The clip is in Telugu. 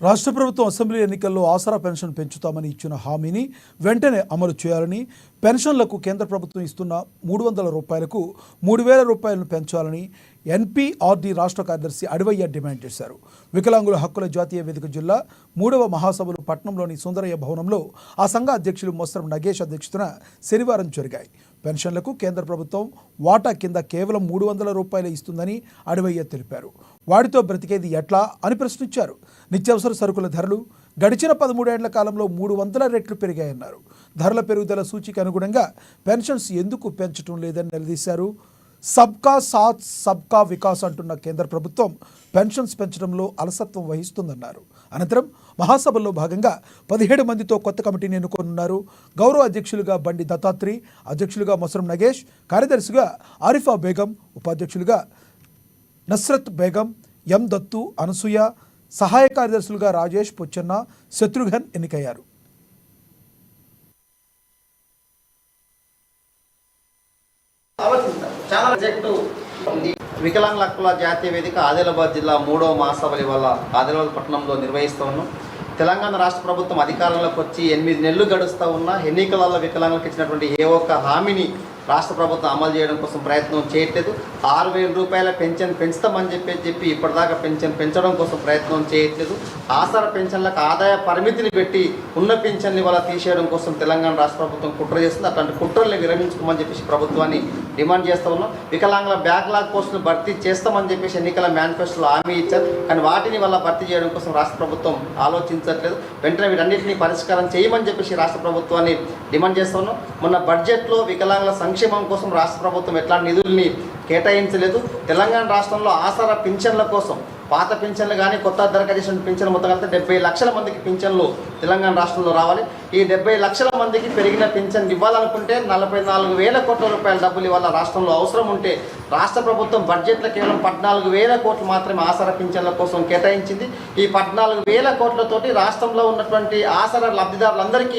రాష్ట్ర ప్రభుత్వం అసెంబ్లీ ఎన్నికల్లో ఆసరా పెన్షన్ పెంచుతామని ఇచ్చిన హామీని వెంటనే అమలు చేయాలని, పెన్షన్లకు కేంద్ర ప్రభుత్వం ఇస్తున్న 300 రూపాయలకు 3000 రూపాయలను పెంచాలని ఎన్పీఆర్డీ రాష్ట్ర కార్యదర్శి అడివయ్య డిమాండ్ చేశారు. వికలాంగుల హక్కుల జాతీయ వేదిక జిల్లా 3వ మహాసభలు పట్నంలోని సుందరయ్య భవనంలో ఆ సంఘ అధ్యక్షులు మొస్రం నగేష్ అధ్యక్షతన శనివారం జరిగాయి. పెన్షన్లకు కేంద్ర ప్రభుత్వం వాటా కింద కేవలం 300 రూపాయలు ఇస్తుందని అడివయ్య తెలిపారు. వాటితో బ్రతికేది ఎట్లా అని ప్రశ్నించారు. నిత్యావసర సరుకుల ధరలు గడిచిన 13 ఏళ్ల కాలంలో 300 రెట్లు పెరిగాయన్నారు. ధరల పెరుగుదల సూచికి అనుగుణంగా పెన్షన్స్ ఎందుకు పెంచడం లేదని నిలదీశారు. సబ్కా సాత్ సబ్కా వికాస్ అంటున్న కేంద్ర ప్రభుత్వం పెన్షన్స్ పెంచడంలో అలసత్వం వహిస్తుందన్నారు. అనంతరం మహాసభల్లో భాగంగా 17 మందితో కొత్త కమిటీని ఎన్నుకోనున్నారు. గౌరవ అధ్యక్షులుగా బండి దత్తాత్రి, అధ్యక్షులుగా మొసరం నగేష్, కార్యదర్శిగా ఆరిఫా బేగం, ఉపాధ్యక్షులుగా నస్రత్ బేగం, ఎం దత్తు, అనసూయ, సహాయ కార్యదర్శులుగా రాజేష్, పొచ్చన్న, శత్రుఘ్న్ ఎన్నికయ్యారు. చాలా ప్రాజెక్టు వికలాంగుల హక్కుల జాతీయ వేదిక ఆదిలాబాద్ జిల్లా 3వ మహాసభలు ఇవాళ ఆదిలాబాద్ పట్టణంలో నిర్వహిస్తూ ఉన్నాం. తెలంగాణ రాష్ట్ర ప్రభుత్వం అధికారంలోకి వచ్చి 8 నెలలు గడుస్తూ ఉన్న ఎన్నికలలో వికలాంగులకు ఇచ్చినటువంటి ఏ ఒక్క హామీని రాష్ట్ర ప్రభుత్వం అమలు చేయడం కోసం ప్రయత్నం చేయట్లేదు. 6000 రూపాయల పెన్షన్ పెంచుతామని చెప్పి ఇప్పటిదాకా పెన్షన్ పెంచడం కోసం ప్రయత్నం చేయట్లేదు. ఆసరా పెన్షన్లకు ఆదాయ పరిమితిని పెట్టి ఉన్న పెన్షన్ని వాళ్ళ తీసేయడం కోసం తెలంగాణ రాష్ట్ర ప్రభుత్వం కుట్ర చేస్తుంది. అట్లాంటి కుట్రల్ని విరమించుకోమని చెప్పేసి ప్రభుత్వాన్ని డిమాండ్ చేస్తూ ఉన్నాం. వికలాంగుల బ్యాక్లాగ్ పోస్టులు భర్తీ చేస్తామని చెప్పేసి ఎన్నికల మేనిఫెస్టోలో హామీ ఇచ్చారు. కానీ వాటిని వల్ల భర్తీ చేయడం కోసం రాష్ట్ర ప్రభుత్వం ఆలోచించట్లేదు. వెంటనే వీటన్నిటిని పరిష్కారం చేయమని చెప్పేసి రాష్ట్ర ప్రభుత్వాన్ని డిమాండ్ చేస్తూ ఉన్నాం. మొన్న బడ్జెట్లో వికలాంగుల సంక్షేమం కోసం రాష్ట్ర ప్రభుత్వం ఎట్లాంటి నిధుల్ని కేటాయించలేదు. తెలంగాణ రాష్ట్రంలో ఆసరా పింఛన్ల కోసం పాత పింఛన్లు కానీ కొత్త దరఖాస్తు చేసిన పింఛన్లు మొత్తం కలిపితే 70 లక్షల మందికి పింఛన్లు తెలంగాణ రాష్ట్రంలో రావాలి. ఈ 70 లక్షల మందికి పెరిగిన పింఛన్ ఇవ్వాలనుకుంటే 44,000 కోట్ల రూపాయల డబ్బులు ఇవాళ రాష్ట్రంలో అవసరం ఉంటే రాష్ట్ర ప్రభుత్వం బడ్జెట్లో కేవలం 14,000 కోట్లు మాత్రమే ఆసరా పింఛన్ల కోసం కేటాయించింది. ఈ 14,000 కోట్లతోటి రాష్ట్రంలో ఉన్నటువంటి ఆసరా లబ్ధిదారులందరికీ